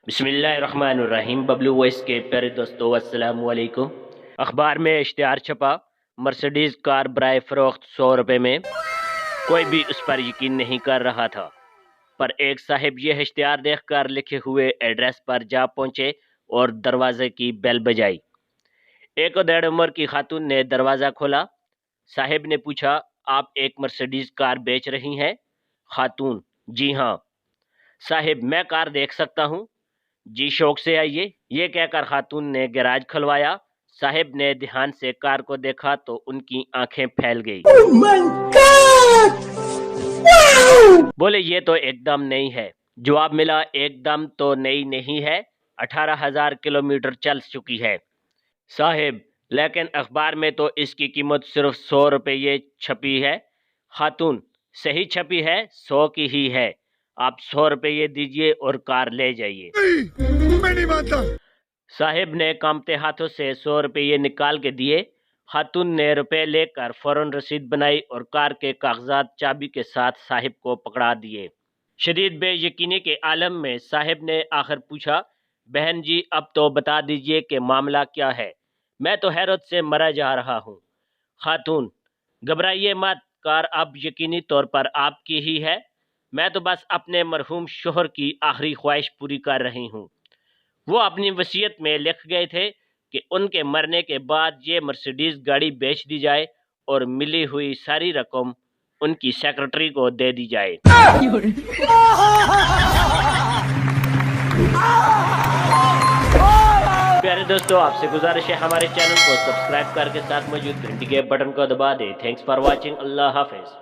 बिस्मिल्लाहिर्रहमानिर्रहीम। बबलू वॉइस के प्यारे दोस्तों, अस्सलाम वालेकुम। अखबार में इश्तिहार छपा, मर्सिडीज कार बराए फरोख्त 100 रुपए में। कोई भी उस पर यकीन नहीं कर रहा था, पर एक साहिब यह इश्तिहार देखकर लिखे हुए एड्रेस पर जा पहुंचे और दरवाजे की बेल बजाई। एक डेढ़ उम्र की खातून ने दरवाज़ा खोला। साहिब ने पूछा, आप एक मर्सिडीज कार बेच रही हैं? खातून, जी हाँ। साहिब, मैं कार देख सकता हूँ? जी, शौक से आइए। ये कहकर खातून ने गैराज खुलवाया। साहिब ने ध्यान से कार को देखा तो उनकी आंखें फैल गई। Oh my God! Wow! बोले, ये तो एकदम नई है। जवाब मिला, एकदम तो नई नहीं है, 18,000 किलोमीटर चल चुकी है। साहिब, लेकिन अखबार में तो इसकी कीमत सिर्फ 100 रुपये छपी है। खातून, सही छपी है, 100 की ही है। आप 100 रुपये दीजिए और कार ले जाइए। मैं नहीं मानता। साहिब ने कांपते हाथों से 100 रुपये निकाल के दिए। खातून ने रुपए लेकर फौरन रसीद बनाई और कार के कागजात चाबी के साथ साहिब को पकड़ा दिए। शदीद बेयकीनी के आलम में साहिब ने आखिर पूछा, बहन जी, अब तो बता दीजिए कि मामला क्या है, मैं तो हैरत से मरा जा रहा हूँ। खातून, घबराइए मत, कार अब यकीनी तौर पर आपकी ही है। मैं तो बस अपने मरहूम शोहर की आखिरी ख्वाहिश पूरी कर रही हूँ। वो अपनी वसीयत में लिख गए थे कि उनके मरने के बाद ये मर्सिडीज गाड़ी बेच दी जाए और मिली हुई सारी रकम उनकी सेक्रेटरी को दे दी जाए। प्यारे दोस्तों, आपसे गुजारिश है हमारे चैनल को सब्सक्राइब करके साथ मौजूद घंटी के बटन को दबा दें। Thanks for watching. Allah Hafiz.